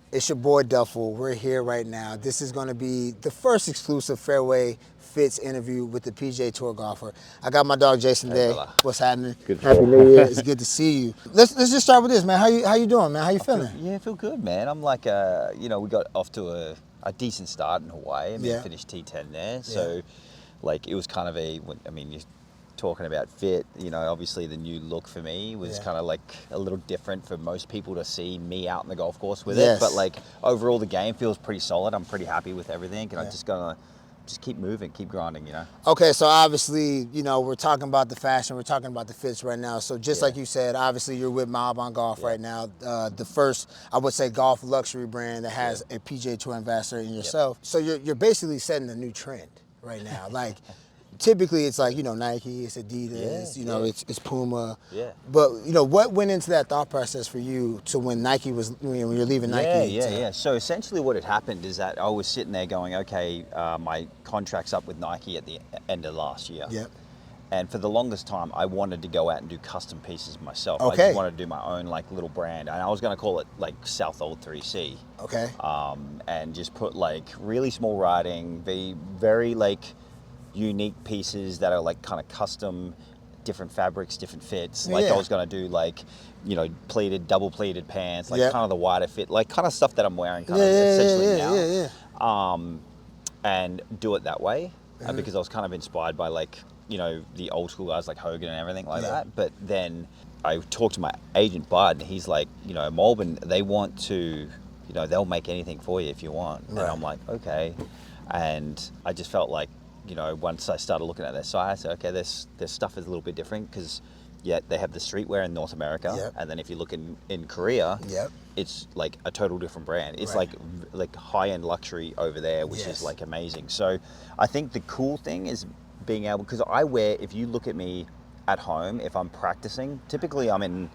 It's your boy Duffel. We're here right now. This is going to be the first exclusive Fairway Fits interview with the PGA Tour golfer. I got my dog Jason there. Fella. What's happening? Good. Happy New Year. It's good to see you. Let's just start with this, man. How you doing, man? How you feeling? I feel good, man. I'm like, we got off to a decent start in Hawaii. I mean, finished T10 there. So, like, it was kind of you're talking about fit, obviously the new look for me was kind of like a little different for most people to see me out in the golf course with it. But like overall the game feels pretty solid. I'm pretty happy with everything and I'm just gonna keep moving, keep grinding, Okay, so obviously, we're talking about the fashion, we're talking about the fits right now. So just like you said, obviously you're with Malbon Golf right now, the first, I would say, golf luxury brand that has a PGA Tour ambassador in yourself. So you're basically setting a new trend right now. Like, typically it's like, Nike, it's Adidas, it's Puma. Yeah. But, what went into that thought process for you to when Nike was, when you're leaving Nike? Yeah. So essentially what had happened is that I was sitting there going, okay, my contract's up with Nike at the end of last year. Yep. And for the longest time, I wanted to go out and do custom pieces myself. Okay. I just wanted to do my own like little brand. And I was going to call it like South Old 3C. Okay. And just put like really small writing, very like, unique pieces that are like kind of custom, different fabrics, different fits. Like I was gonna do like, pleated, double pleated pants, like kind of the wider fit, like kind of stuff that I'm wearing kind of essentially now. And do it that way because I was kind of inspired by like, the old school guys like Hogan and everything like that. But then I talked to my agent Bud and he's like, Malbon, they want to, they'll make anything for you if you want. Right. And I'm like, okay. And I just felt like, once I started looking at their site, I said, okay, their stuff is a little bit different because, they have the streetwear in North America, and then if you look in Korea, it's like a total different brand. It's like high-end luxury over there, which is like amazing. So I think the cool thing is being able, because if you look at me at home, if I'm practicing, typically I'm in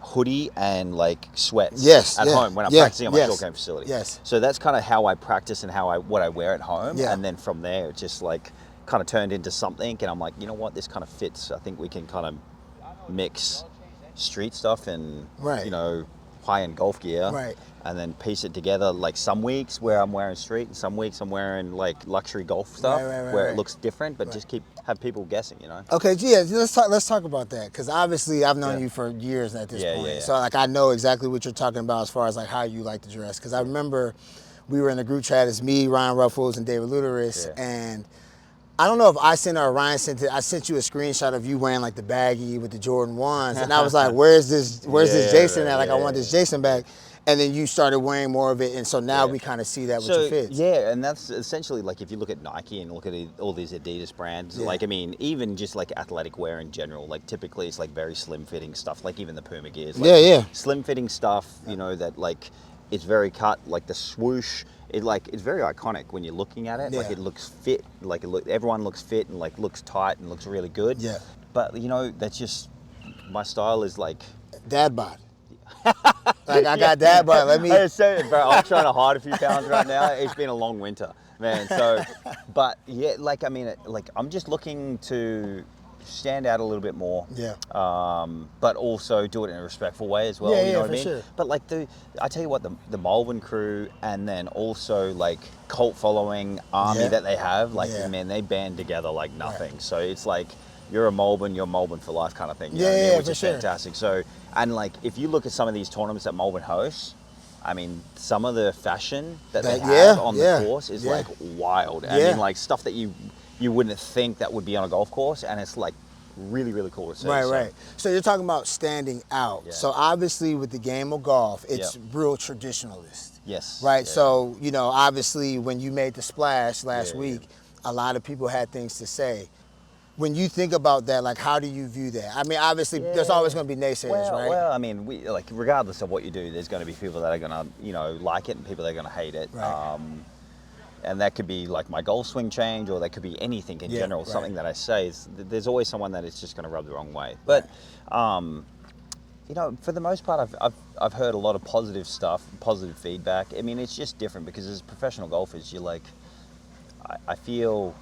hoodie and like sweats at home when I'm practicing on my short game facility. Yes. So that's kind of how I practice and what I wear at home. Yeah. And then from there, it just like kind of turned into something. And I'm like, you know what, this kind of fits. I think we can kind of mix street stuff and, high-end golf gear. Right. And then piece it together like some weeks where I'm wearing street and some weeks I'm wearing like luxury golf stuff where it looks different, but just have people guessing, Okay, let's talk about that because obviously I've known you for years at this point. So like I know exactly what you're talking about as far as like how you like to dress because I remember we were in the group chat, it's me, Ryan Ruffles, and David Luteris, and I don't know if I sent or Ryan sent it. I sent you a screenshot of you wearing like the baggy with the Jordan 1s, and I was like, "Where's this Jason at? Like, I want this Jason back." And then you started wearing more of it, and so now we kind of see that with your fits. Yeah, and that's essentially like if you look at Nike and look at all these Adidas brands, like even just like athletic wear in general, like typically it's like very slim fitting stuff, like even the Puma gears. Like slim fitting stuff, that like it's very cut, like the swoosh. It's very iconic when you're looking at it. Like it looks fit, like everyone looks fit and like looks tight and looks really good. Yeah. But that's just my style is like dad bod. Like I got dad bod. Let me. I say it, bro. I'm trying to hide a few pounds right now. It's been a long winter, man. So, but I'm just looking to stand out a little bit more. Yeah. But also do it in a respectful way as well. You know what I mean? Sure. But like I tell you what, the Malbon crew and then also like cult following army that they have, like man, they band together like nothing. So it's like you're Malbon for life kind of thing. Which is fantastic. So and like if you look at some of these tournaments that Malbon hosts, I mean, some of the fashion that they have on the course is like wild. I mean, like stuff that you wouldn't think that would be on a golf course, and it's like really, really cool to see. Right. So you're talking about standing out. Yeah. So obviously with the game of golf, it's real traditionalist. Yes. Right. Yeah. So, obviously when you made the splash last week, a lot of people had things to say. When you think about that, like, how do you view that? I mean, obviously, there's always going to be naysayers, right? Well, I mean, regardless of what you do, there's going to be people that are going to, like it and people that are going to hate it. Right. And that could be like my golf swing change, or that could be anything in general. Something that I say there's always someone that is just going to rub the wrong way. But, for the most part, I've heard a lot of positive stuff, positive feedback. I mean, it's just different because as professional golfers, you're like, I feel,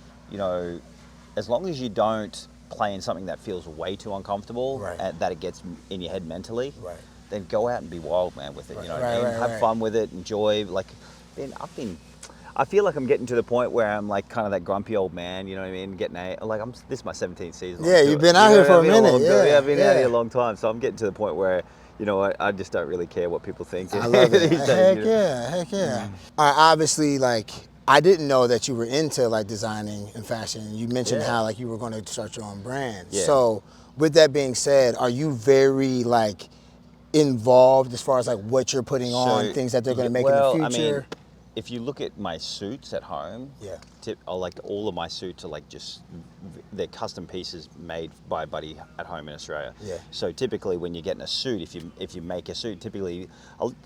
as long as you don't play in something that feels way too uncomfortable, that it gets in your head mentally, then go out and be wild, man, with it. Right, You know what I mean? Have fun with it, enjoy. Like, I feel like I'm getting to the point where I'm like kind of that grumpy old man. You know what I mean? This is my 17th season. Yeah, you've been out here for a minute. Yeah, I've been out here a long time, so I'm getting to the point where, you know, I just don't really care what people think. I love it. These days, Heck yeah. All right, obviously, like, I didn't know that you were into like designing and fashion. You mentioned how like you were going to start your own brand. Yeah. So with that being said, are you very like involved as far as like what you're putting on, things that they're going to make in the future? I mean, if you look at my suits at home, like all of my suits are like they're custom pieces made by a buddy at home in Australia. Yeah. So typically when you're getting a suit, if you make a suit, typically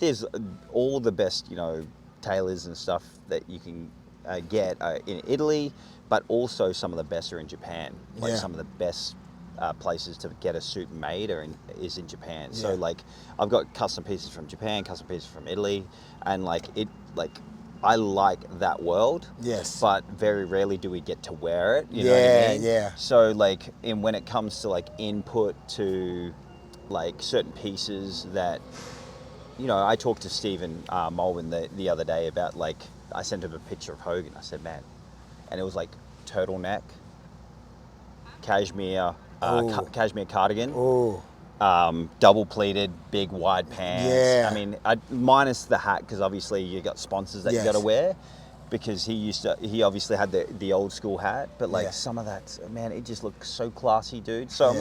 there's all the best, you know, tailors and stuff that you can get in Italy, but also some of the best are in Japan. Like some of the best places to get a suit made is in Japan. Yeah. So like I've got custom pieces from Japan, custom pieces from Italy, and I like that world. Yes. But very rarely do we get to wear it. You know what I mean? Yeah. So like when it comes to like input to like certain pieces that, you know, I talked to Stephen Malbon the other day about like, I sent him a picture of Hogan. I said, man, and it was like turtleneck, cashmere cardigan, double pleated, big wide pants. Yeah. I mean, minus the hat, because obviously you got sponsors that you got to wear, because he obviously had the old school hat, but like some of that, man, it just looked so classy, dude. So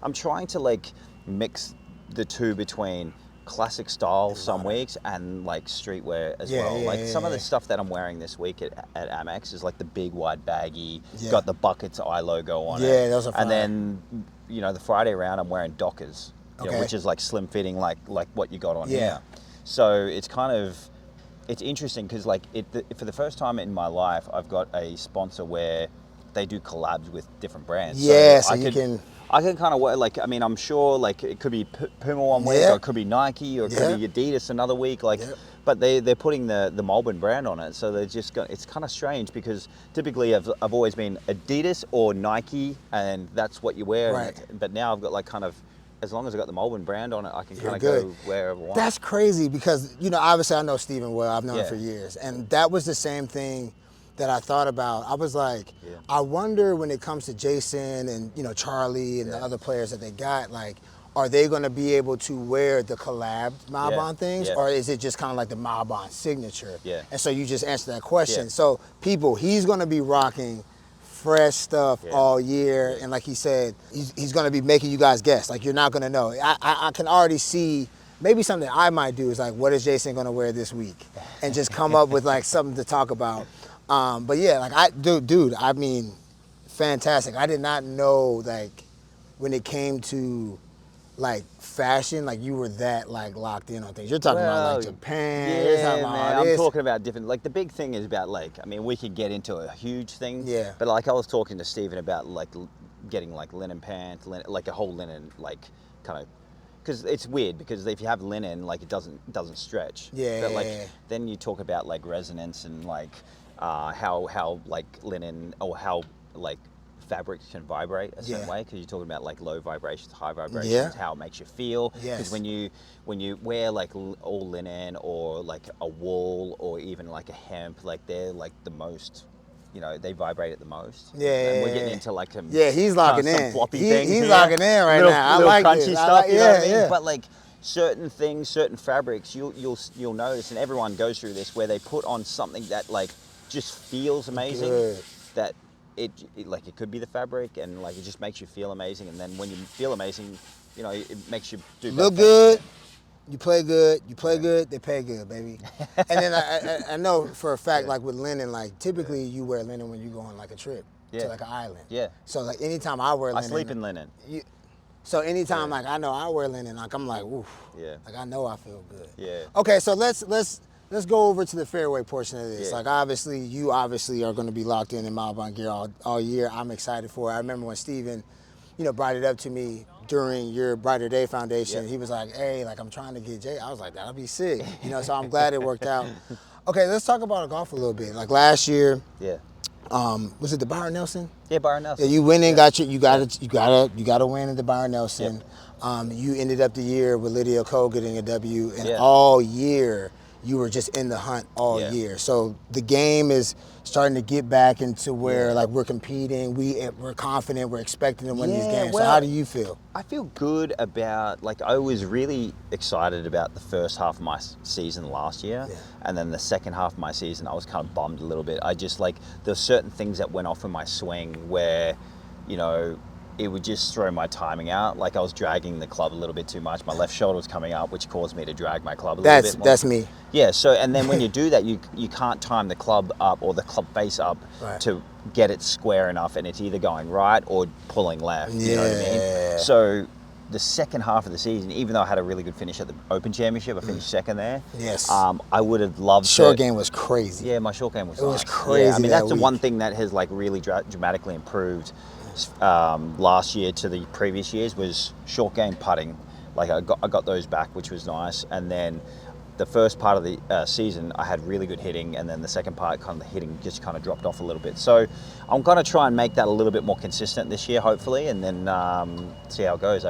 I'm trying to like mix the two between classic style some weeks and like streetwear as well. Like some of the stuff that I'm wearing this week at Amex is like the big wide baggy, got the Buckets I logo on it. Yeah, those are fun. And then, you know, the Friday round I'm wearing Dockers, you know, which is like slim fitting, like what you got on here. So it's interesting because like for the first time in my life, I've got a sponsor where they do collabs with different brands. Yeah, so I can kind of wear, like, I mean, I'm sure, like, it could be Puma one week, or it could be Nike, or it could be Adidas another week, like, but they're putting the Malbon brand on it, so it's kind of strange, because typically I've always been Adidas or Nike, and that's what you wear, but now I've got, like, kind of, as long as I've got the Malbon brand on it, I can kind of go wherever I want. That's crazy, because, you know, obviously I know Stephen well, I've known him for years, and that was the same thing that I thought about. I was like, I wonder when it comes to Jason and, you know, Charlie and the other players that they got, like, are they going to be able to wear the collab Malbon things, or is it just kind of like the Malbon signature? And so you just answered that question. So people, he's going to be rocking fresh stuff all year, and like he said, he's going to be making you guys guess. Like, you're not going to know. I can already see. Maybe something I might do is like, what is Jason going to wear this week? And just come up with like something to talk about. But yeah, like dude, I mean, fantastic. I did not know, like, when it came to like fashion, like you were that like locked in on things. You're talking about like Japan. You're talking about man, I'm talking about different, like the big thing is about like, I mean, we could get into a huge thing. But like I was talking to Stephen about like getting like linen pants, like a whole linen, like kind of, because it's weird, because if you have linen, like it doesn't stretch. But like then you talk about like resonance and like how like linen, or how like fabrics can vibrate a certain way, because you're talking about like low vibrations, high vibrations, how it makes you feel. Because when you wear like all linen, or like a wool, or even like a hemp, like they're like the most, you know, they vibrate at the most. And we're getting into like he's locking in. Some floppy things. He's locking in right now. I like crunchy this. stuff. You know what I mean? But like certain things, certain fabrics, you'll notice, and everyone goes through this, where they put on something that like just feels amazing. That it like it could be the fabric, and like it just makes you feel amazing. And then when you feel amazing, you know, it makes you do look good. You play good, they pay good, baby. And then I know for a fact, like with linen, like typically you wear linen when you go on like a trip to like an island. So like anytime I wear linen, I sleep in linen. So anytime like I know I wear linen, like I'm like, oof. Like I know I feel good. Okay, Okay, so let's go over to the fairway portion of this. Like obviously, you are going to be locked in Malbon gear all year. I'm excited for it. I remember when Stephen, you know, brought it up to me during your Brighter Day Foundation. He was like, hey, like I'm trying to get Jay. I was like, that'll be sick. You know, so I'm glad it worked out. Okay, let's talk about golf a little bit. Like last year, was it the Byron Nelson? Yeah, Byron Nelson. Yeah, you went and got you got to win at the Byron Nelson. You ended up the year with Lydia Cole getting a W, and Yeah. all year you were just in the hunt all Yeah. year. So the game is starting to get back into where Yeah. like we're competing, we're confident, we're expecting to win these Yeah, games. So well, how do you feel? I feel good about, like, I was really excited about the first half of my season last year, and then the second half of my season I was kind of bummed a little bit. I just, like, there were certain things that went off in my swing where, you know, it would just throw my timing out. Like, I was dragging the club a little bit too much. My left shoulder was coming up, which caused me to drag my club a little bit more. That's me. Yeah, so, and then when you do that, you can't time the club up or the club face up to get it square enough, and it's either going right or pulling left. You know what I mean? So the second half of the season, even though I had a really good finish at the Open Championship, I finished second there. Yes. I would have loved short game was crazy. Yeah, my short game was It was nice. crazy. Yeah, I mean, that's the week. one thing that has, like, really dramatically improved last year to the previous years was short game putting. Like, I got those back, which was nice. And then the first part of the season, I had really good hitting, and then the second part, kind of the hitting just kind of dropped off a little bit. So I'm going to try and make that a little bit more consistent this year, hopefully, and then see how it goes.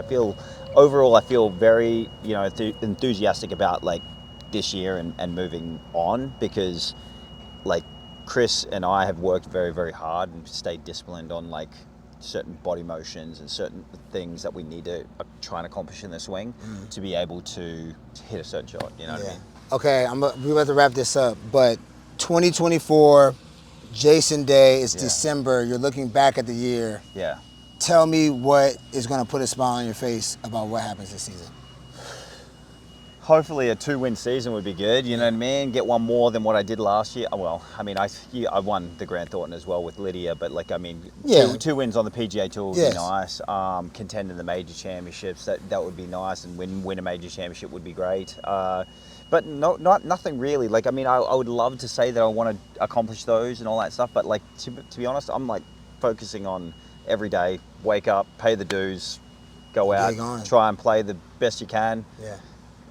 Overall, I feel very, you know, enthusiastic about, like, this year and moving on, because, like, Chris and I have worked very, very hard and stayed disciplined on, like, certain body motions and certain things that we need to try and accomplish in the swing to be able to hit a certain shot. You know what I mean? Okay, we're about to wrap this up, but 2024, Jason Day, it's December. You're looking back at the year. Yeah. Tell me what is going to put a smile on your face about what happens this season. Hopefully a 2-win season would be good, you know what I mean? Get one more than what I did last year. Well, I mean, I won the Grant Thornton as well with Lydia, but, like, I mean, two wins on the PGA Tour would be nice. Contend in the major championships, that would be nice, and win a major championship would be great. But nothing really. Like, I mean, I would love to say that I want to accomplish those and all that stuff, but, like, to be honest, I'm, like, focusing on every day, wake up, pay the dues, go out, try and play the best you can. Yeah.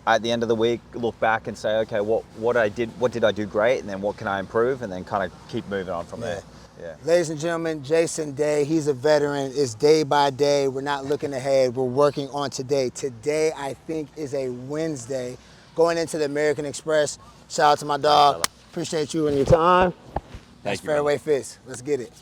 At the end of the week, look back and say, okay, what did I do great, and then what can I improve, and then kind of keep moving on from there. Yeah. Ladies and gentlemen, Jason Day, he's a veteran. It's day by day. We're not looking ahead. We're working on today. Today, I think, is a Wednesday. Going into the American Express. Shout out to my dog. Appreciate you and your time. That's Fairway Fist. Let's get it.